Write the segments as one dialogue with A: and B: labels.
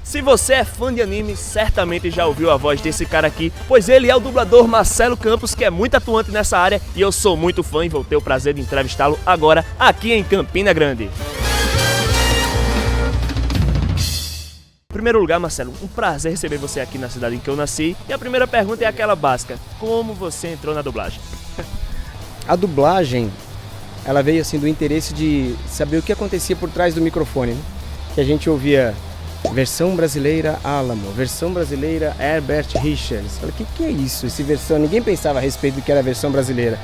A: Se você é fã de anime, certamente já ouviu a voz desse cara aqui, pois ele é o dublador Marcelo Campos, que é muito atuante nessa área e eu sou muito fã e vou ter o prazer de entrevistá-lo agora aqui em Campina Grande. Em primeiro lugar, Marcelo, um prazer receber você aqui na cidade em que eu nasci. E a primeira pergunta é aquela básica: como você entrou na dublagem?
B: A dublagem, ela veio assim do interesse de saber o que acontecia por trás do microfone, né? Que a gente ouvia versão brasileira Alamo, versão brasileira Herbert Richards. Eu falei, o que é isso? Esse versão, ninguém pensava a respeito do que era a versão brasileira.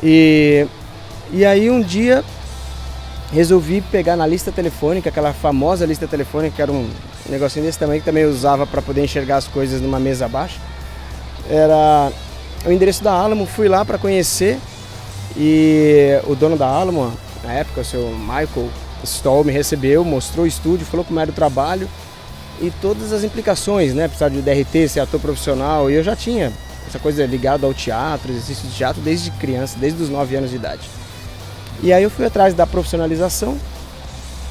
B: E aí um dia resolvi pegar na lista telefônica, aquela famosa lista telefônica, que era um negocinho desse tamanho, que também eu usava para poder enxergar as coisas numa mesa abaixo. Era o endereço da Alamo, fui lá para conhecer e o dono da Alamo, na época, o seu Michael Stoll, me recebeu, mostrou o estúdio, falou como era o trabalho e todas as implicações, né? Precisava de DRT, ser ator profissional, e eu já tinha essa coisa ligada ao teatro, exercício de teatro desde criança, desde os 9 anos de idade. E aí eu fui atrás da profissionalização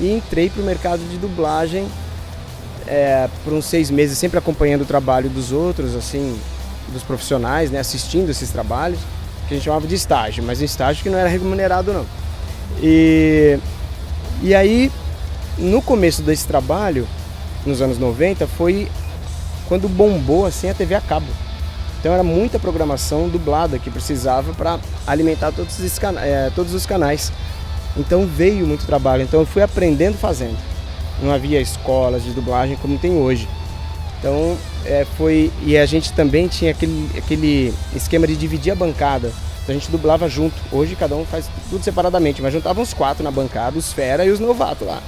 B: e entrei para o mercado de dublagem por uns 6 meses, sempre acompanhando o trabalho dos outros, assim, dos profissionais, né? Assistindo esses trabalhos, que a gente chamava de estágio, mas um estágio que não era remunerado não. E aí, no começo desse trabalho, nos anos 90, foi quando bombou assim, a TV a cabo. Então era muita programação dublada que precisava para alimentar todos os canais. Então veio muito trabalho, então eu fui aprendendo fazendo. Não havia escolas de dublagem como tem hoje. Então e a gente também tinha aquele esquema de dividir a bancada. Então a gente dublava junto. Hoje cada um faz tudo separadamente, mas juntavam os 4 na bancada, os fera e os novatos lá.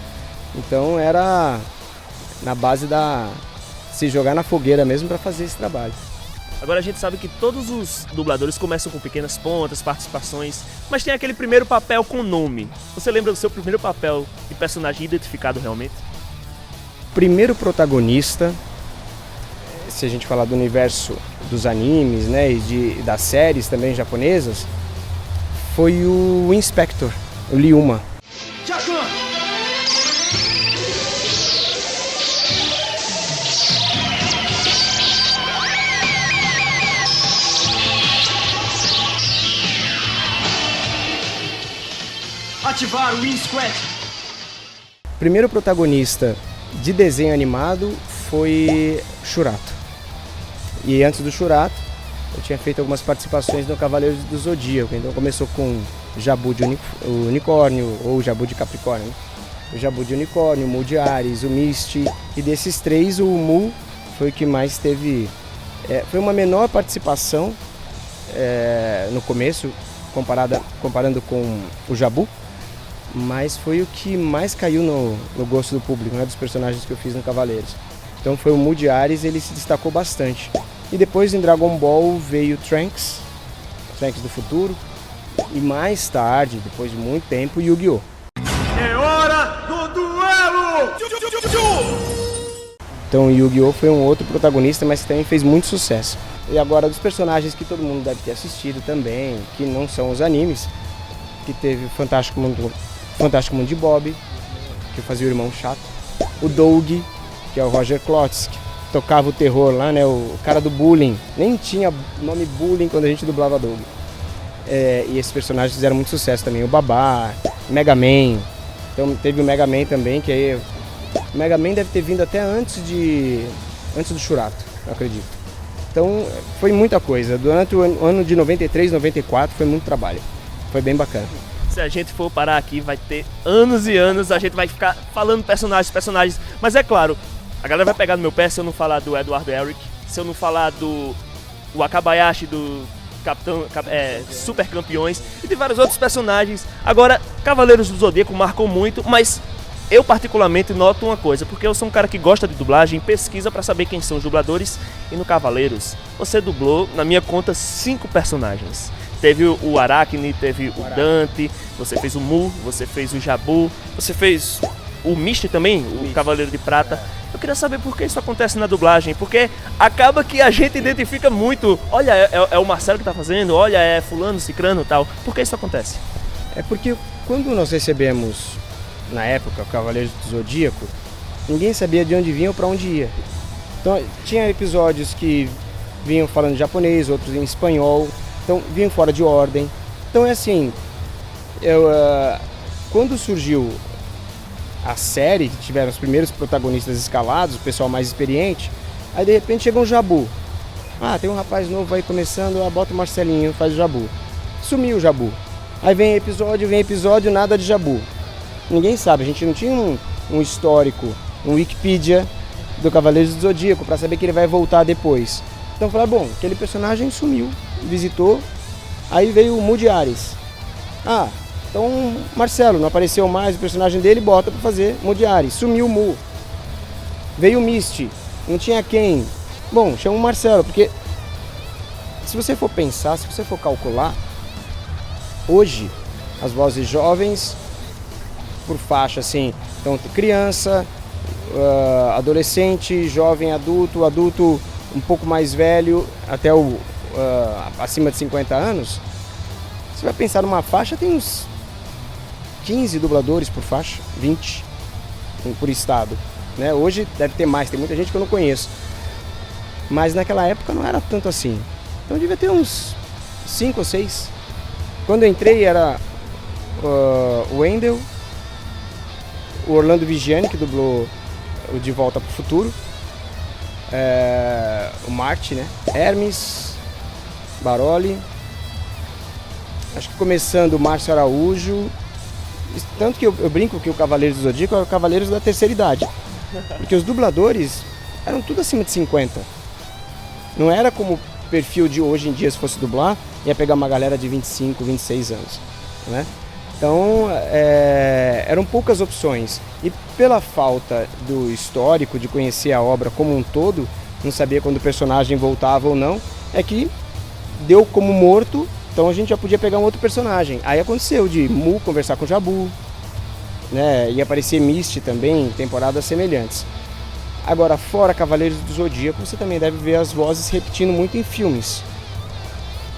B: Então era na base da se jogar na fogueira mesmo para fazer esse trabalho.
A: Agora a gente sabe que todos os dubladores começam com pequenas pontas, participações, mas tem aquele primeiro papel com nome. Você lembra do seu primeiro papel de personagem identificado realmente?
B: Primeiro protagonista, se a gente falar do universo dos animes, né, e das séries também japonesas, foi o Inspector, o Ryuma.
C: Ativar o Win Squad.
B: Primeiro protagonista de desenho animado foi Shurato. E antes do Shurato, eu tinha feito algumas participações no Cavaleiros do Zodíaco. Então começou com Jabu de Unicórnio, ou Jabu de Capricórnio, né? O Jabu de Unicórnio, o Mu de Ares, o Misty. E desses 3, o Mu foi o que mais teve... foi uma menor participação no começo, comparando com o Jabu. Mas foi o que mais caiu no gosto do público, né, dos personagens que eu fiz no Cavaleiros. Então foi o Mu de Ares, ele se destacou bastante. E depois em Dragon Ball veio Trunks do futuro. E mais tarde, depois de muito tempo, Yu-Gi-Oh!
C: É hora do duelo!
B: Então Yu-Gi-Oh! Foi um outro protagonista, mas que também fez muito sucesso. E agora dos personagens que todo mundo deve ter assistido também, que não são os animes, que teve o Fantástico Mundo de Bob, que fazia o irmão chato. O Doug, que é o Roger Klotz, que tocava o terror lá, né? O cara do bullying. Nem tinha nome bullying quando a gente dublava Doug. E esses personagens fizeram muito sucesso também. O Babá, Mega Man. Então teve o Mega Man também, que aí... O Mega Man deve ter vindo até antes do Shurato, eu acredito. Então foi muita coisa. Durante o ano de 93, 94 foi muito trabalho. Foi bem bacana.
A: Se a gente for parar aqui, vai ter anos e anos, a gente vai ficar falando personagens. Mas é claro, a galera vai pegar no meu pé se eu não falar do Eduardo Eric, se eu não falar do Wakabayashi, do Super Campeões e de vários outros personagens. Agora, Cavaleiros do Zodíaco marcou muito, mas eu particularmente noto uma coisa, porque eu sou um cara que gosta de dublagem, pesquisa pra saber quem são os dubladores, e no Cavaleiros você dublou, na minha conta, 5 personagens. Teve o Aracne, teve o Dante, você fez o Mu, você fez o Jabu, você fez o Misty também, o Cavaleiro de Prata. Eu queria saber por que isso acontece na dublagem, porque acaba que a gente identifica muito, olha, é o Marcelo que tá fazendo, olha, é fulano, cicrano e tal. Por que isso acontece?
B: É porque quando nós recebemos, na época, o Cavaleiros do Zodíaco, ninguém sabia de onde vinha ou para onde ia. Então tinha episódios que vinham falando japonês, outros em espanhol, então vinham fora de ordem. Então é assim, quando surgiu a série, que tiveram os primeiros protagonistas escalados, o pessoal mais experiente, aí de repente chega um Jabu. Ah, tem um rapaz novo aí começando, bota o Marcelinho, faz o Jabu. Sumiu o Jabu. Aí vem episódio, nada de Jabu. Ninguém sabe, a gente não tinha um histórico, um Wikipedia do Cavaleiros do Zodíaco para saber que ele vai voltar depois. Então falaram, bom, aquele personagem sumiu, visitou, aí veio o Mu de Ares. Ah, então Marcelo não apareceu mais, o personagem dele bota para fazer Mu de Ares. Sumiu o Mu. Veio o Misty, não tinha quem. Bom, chama o Marcelo, porque se você for pensar, se você for calcular, hoje as vozes jovens, por faixa assim, então criança, adolescente, jovem, adulto um pouco mais velho, até acima de 50 anos, você vai pensar numa faixa, tem uns 15 dubladores por faixa, 20 por estado, né? Hoje deve ter mais, tem muita gente que eu não conheço, mas naquela época não era tanto assim, então devia ter uns 5 ou 6. Quando eu entrei era o Wendel, o Orlando Vigiani, que dublou o De Volta para o Futuro, o Marte, né? Hermes, Baroli, acho que começando o Márcio Araújo, tanto que eu brinco que o Cavaleiros do Zodíaco é o Cavaleiros da terceira idade, porque os dubladores eram tudo acima de 50, não era como o perfil de hoje em dia, se fosse dublar, ia pegar uma galera de 25, 26 anos, né? Então, eram poucas opções. E pela falta do histórico, de conhecer a obra como um todo, não sabia quando o personagem voltava ou não, é que deu como morto, então a gente já podia pegar um outro personagem. Aí aconteceu de Mu conversar com o Jabu, né? E aparecer Misty também em temporadas semelhantes. Agora, fora Cavaleiros do Zodíaco, você também deve ver as vozes repetindo muito em filmes,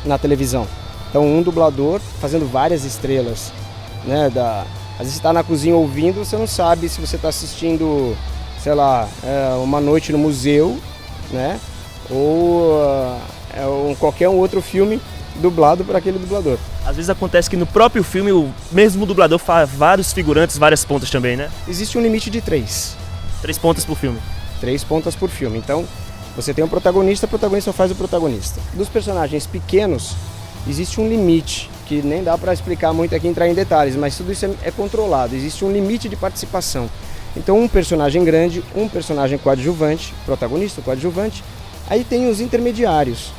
B: na televisão. Então, um dublador fazendo várias estrelas, né? Às vezes você está na cozinha ouvindo, você não sabe se você está assistindo, sei lá, Uma Noite no Museu, né? Ou qualquer outro filme dublado por aquele dublador.
A: Às vezes acontece que no próprio filme o mesmo dublador faz vários figurantes, várias pontas também, né?
B: Existe um limite de 3.
A: 3 pontas por filme.
B: 3 pontas por filme. Então, você tem um protagonista, o protagonista faz o protagonista. Dos personagens pequenos, existe um limite, que nem dá para explicar muito aqui, entrar em detalhes, mas tudo isso é controlado, existe um limite de participação. Então, um personagem grande, um personagem coadjuvante, protagonista, coadjuvante, aí tem os intermediários.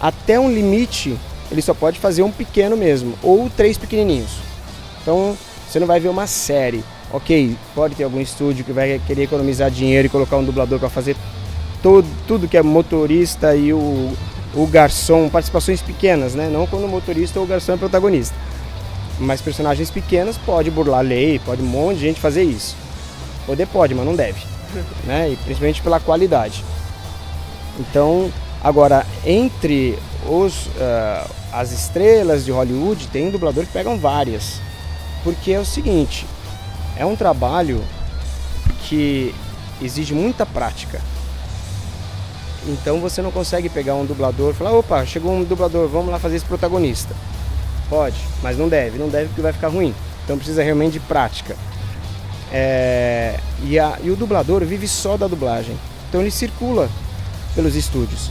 B: Até um limite, ele só pode fazer um pequeno mesmo, ou 3 pequenininhos. Então, você não vai ver uma série. Ok, pode ter algum estúdio que vai querer economizar dinheiro e colocar um dublador para fazer tudo que é motorista e o garçom, participações pequenas, né? Não quando o motorista ou o garçom é protagonista. Mas personagens pequenas pode burlar a lei, pode um monte de gente fazer isso. Poder pode, mas não deve, né? E principalmente pela qualidade. Então, agora, entre as estrelas de Hollywood, tem dublador que pegam várias. Porque é o seguinte, é um trabalho que exige muita prática. Então você não consegue pegar um dublador e falar, opa, chegou um dublador, vamos lá fazer esse protagonista. Pode, mas não deve porque vai ficar ruim. Então precisa realmente de prática. E o dublador vive só da dublagem. Então ele circula pelos estúdios.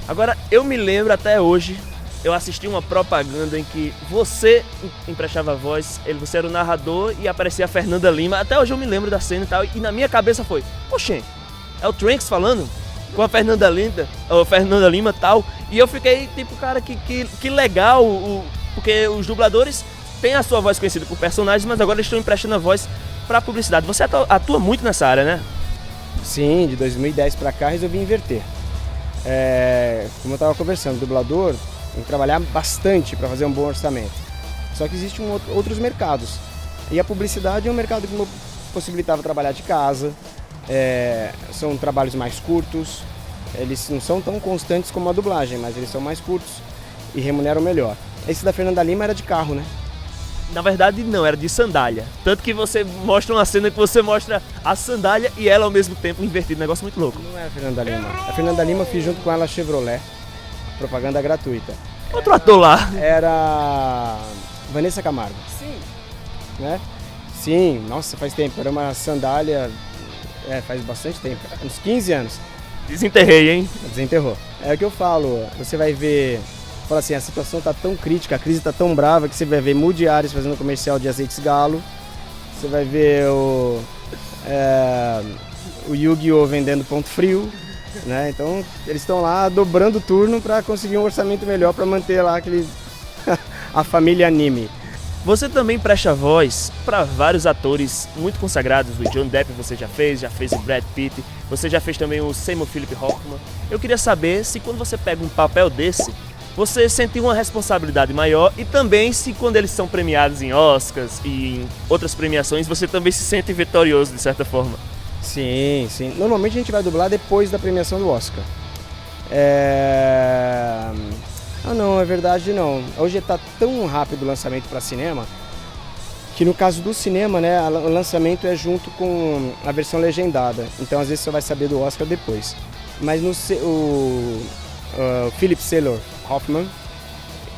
A: Agora, eu me lembro até hoje, eu assisti uma propaganda em que você emprestava a voz, você era o narrador e aparecia a Fernanda Lima. Até hoje eu me lembro da cena e tal, e na minha cabeça foi, poxa, é o Trunks falando? Com a Fernanda Lima e tal. E eu fiquei tipo, cara, que legal, porque os dubladores têm a sua voz conhecida por personagens, mas agora eles estão emprestando a voz para publicidade. Você atua muito nessa área, né?
B: Sim, de 2010 para cá resolvi inverter. Como eu estava conversando, o dublador tem que trabalhar bastante para fazer um bom orçamento. Só que existem outros mercados. E a publicidade é um mercado que me possibilitava trabalhar de casa. São trabalhos mais curtos, eles não são tão constantes como a dublagem, mas eles são mais curtos e remuneram melhor. Esse da Fernanda Lima era de carro, né?
A: Na verdade, não, era de sandália. Tanto que você mostra uma cena que você mostra a sandália e ela ao mesmo tempo invertida. Negócio muito louco.
B: Não é a Fernanda Lima. A Fernanda Lima eu fiz junto com ela a Chevrolet. Propaganda gratuita.
A: Outro ator lá.
B: Era Vanessa Camargo. Sim. Né? Sim, nossa, faz tempo. Era uma sandália, faz bastante tempo. Uns 15 anos.
A: Desenterrei, hein?
B: Desenterrou. É o que eu falo. Você vai ver... Fala assim, a situação tá tão crítica, a crise tá tão brava que você vai ver Moody Ares fazendo comercial de azeites Galo. Você vai ver o Yu-Gi-Oh! Vendendo ponto frio. Né? Então eles estão lá dobrando o turno para conseguir um orçamento melhor para manter lá a família anime.
A: Você também presta voz para vários atores muito consagrados. O John Depp você já fez o Brad Pitt, você já fez também o Seymour Philip Hoffman. Eu queria saber se quando você pega um papel desse, você sente uma responsabilidade maior e também se quando eles são premiados em Oscars e em outras premiações, você também se sente vitorioso de certa forma.
B: Sim, sim. Normalmente a gente vai dublar depois da premiação do Oscar. Não, é verdade não. Hoje está tão rápido o lançamento para cinema que no caso do cinema, né, o lançamento é junto com a versão legendada. Então às vezes você vai saber do Oscar depois. Mas o Philip Seymour Hoffman,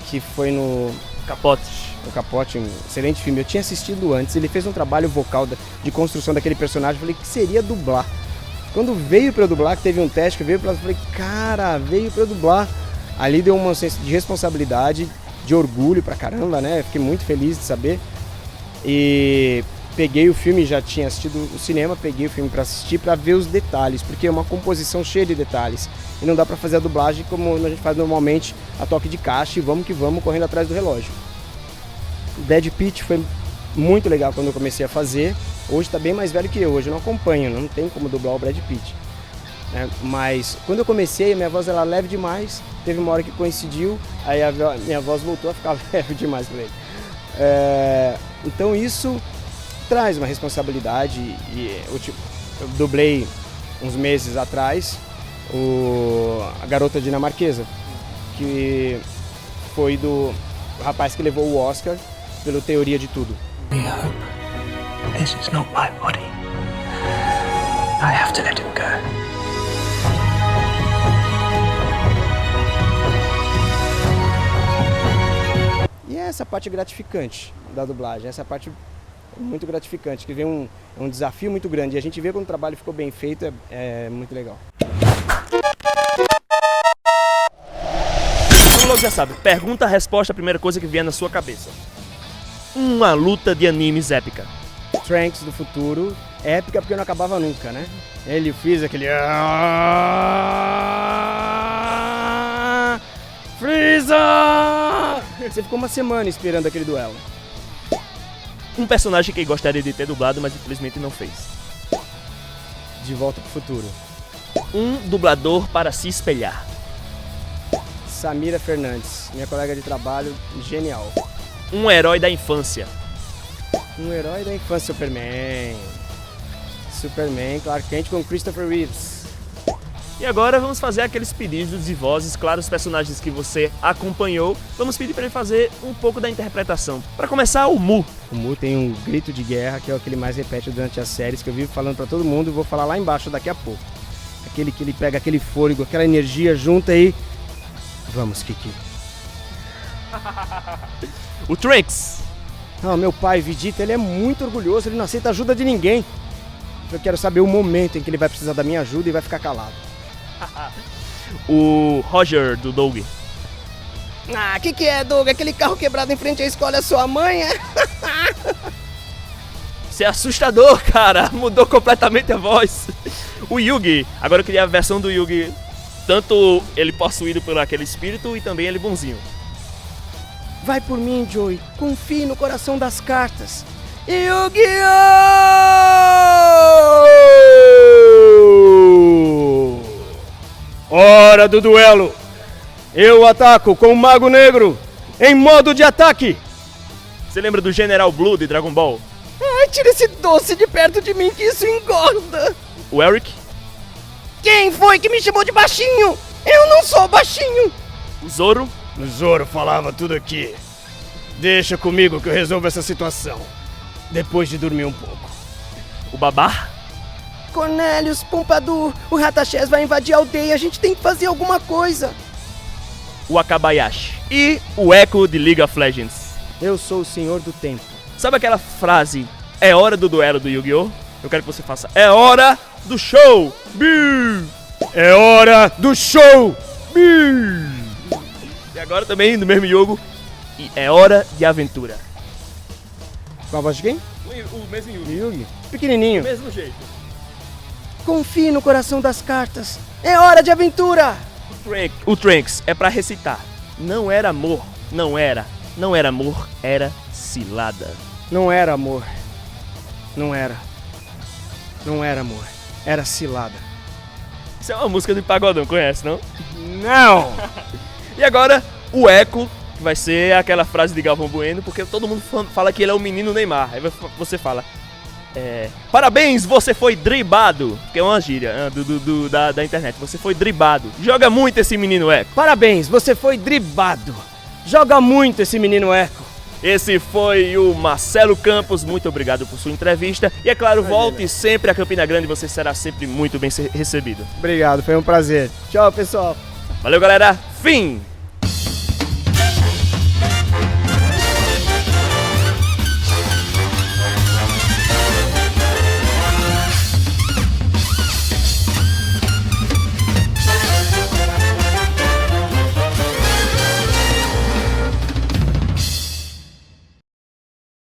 B: que foi no Capote, um excelente filme. Eu tinha assistido antes, ele fez um trabalho vocal de construção daquele personagem. Eu falei que seria dublar. Quando veio para eu dublar, que teve um teste que veio para eu falei, cara, veio para eu dublar. Ali deu um senso de responsabilidade, de orgulho pra caramba, né? Fiquei muito feliz de saber. E peguei o filme, já tinha assistido o cinema, peguei o filme para assistir, para ver os detalhes, porque é uma composição cheia de detalhes. E não dá para fazer a dublagem como a gente faz normalmente, a toque de caixa e vamos que vamos, correndo atrás do relógio. Brad Pitt foi muito legal quando eu comecei a fazer. Hoje está bem mais velho que eu, hoje eu não acompanho, não tem como dublar o Brad Pitt. Mas quando eu comecei, a minha voz era leve demais, teve uma hora que coincidiu, aí a minha voz voltou a ficar leve demais para ele. Então isso traz uma responsabilidade. Eu dublei uns meses atrás a garota dinamarquesa, que foi do rapaz que levou o Oscar pelo Teoria de Tudo.
D: I hope this is not my body. I have to let him go.
B: E é essa parte gratificante da dublagem, essa parte muito gratificante, que vem um desafio muito grande. E a gente vê quando o trabalho ficou bem feito, é muito legal.
A: Como logo já sabe, pergunta, resposta, a primeira coisa que vier na sua cabeça. Uma luta de animes épica.
B: Trunks do futuro, épica porque não acabava nunca, né? Ele fez aquele... Freeza! Você ficou uma semana esperando aquele duelo.
A: Um personagem que gostaria de ter dublado, mas infelizmente não fez.
B: De Volta pro Futuro.
A: Um dublador para se espelhar.
B: Samira Fernandes, minha colega de trabalho, genial.
A: Um herói da infância.
B: Um herói da infância, Superman, Clark Kent com Christopher Reeves.
A: E agora vamos fazer aqueles pedidos de vozes, claro, os personagens que você acompanhou. Vamos pedir para ele fazer um pouco da interpretação. Para começar, o Mu.
B: O Mu tem um grito de guerra, que é o que ele mais repete durante as séries, que eu vivo falando para todo mundo e vou falar lá embaixo daqui a pouco. Aquele que ele pega aquele fôlego, aquela energia junta aí. Vamos, Kiki.
A: O Trunks.
B: Meu pai, Vegeta, ele é muito orgulhoso, ele não aceita ajuda de ninguém. Eu quero saber o momento em que ele vai precisar da minha ajuda e vai ficar calado.
A: O Roger, do Doug.
B: Que é, Doug? Aquele carro quebrado em frente à escola é sua mãe, é?
A: Isso é assustador, cara. Mudou completamente a voz. O Yugi. Agora eu queria a versão do Yugi. Tanto ele possuído por aquele espírito e também ele bonzinho.
B: Vai por mim, Joey. Confie no coração das cartas. Yu-Gi-Oh! Hora do duelo. Eu ataco com o Mago Negro em modo de ataque.
A: Você lembra do General Blue de Dragon Ball?
B: Ai, tira esse doce de perto de mim que isso engorda.
A: O Eric?
B: Quem foi que me chamou de baixinho? Eu não sou baixinho.
A: O Zoro?
B: O Zoro falava tudo aqui. Deixa comigo que eu resolvo essa situação. Depois de dormir um pouco.
A: O Babá?
B: Cornelius, Pompadour, o Ratachés vai invadir a aldeia. A gente tem que fazer alguma coisa.
A: O Akabayashi. E o Echo de League of Legends.
B: Eu sou o Senhor do Tempo.
A: Sabe aquela frase, é hora do duelo do Yu-Gi-Oh? Eu quero que você faça, é hora do show! Biu!
B: É hora do show!
A: Biu! E agora também, no mesmo jogo, e é hora de aventura.
B: Com a voz de quem?
A: O mesmo Yugi.
B: Yugi. Pequenininho.
A: Do mesmo jeito.
B: Confie no coração das cartas. É hora de aventura!
A: O Trunks é pra recitar. Não era amor, não era amor, era cilada.
B: Não era amor. Não era amor. Era cilada.
A: Isso é uma música de pagodão, conhece, não?
B: Não!
A: E agora, o Echo, que vai ser aquela frase de Galvão Bueno, porque todo mundo fala que ele é o menino Neymar. Aí você fala, parabéns, você foi dribado. Que é uma gíria da internet. Você foi dribado. Joga muito esse menino Echo.
B: Parabéns, você foi dribado. Joga muito esse menino Echo.
A: Esse foi o Marcelo Campos, muito obrigado por sua entrevista. E é claro, volte sempre a Campina Grande, você será sempre muito bem recebido.
B: Obrigado, foi um prazer. Tchau, pessoal.
A: Valeu, galera. Fim!